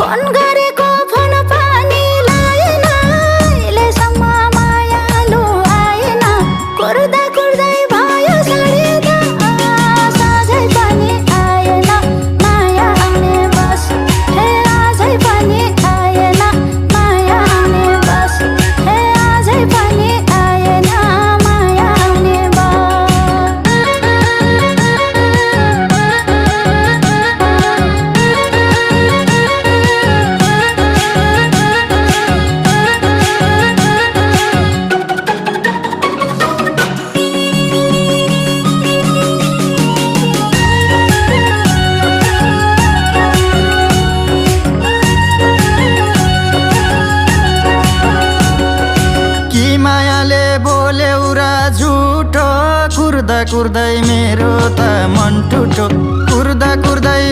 Phone गरेको phone पनि लाएन, अहिलेसम्म मायालु आएन। कुर्दा कुर्दै भयो साढे 10, साँझै पनि आएन माया आउने बस। हे आजै पनि आएन माया आउने बस। हे आजै पनि आएन माया आउने मायाले बोल्यौ र झुटो, कुर्दा कुर्दै मेरो त मन टुटो। कुर्दा कुर्दै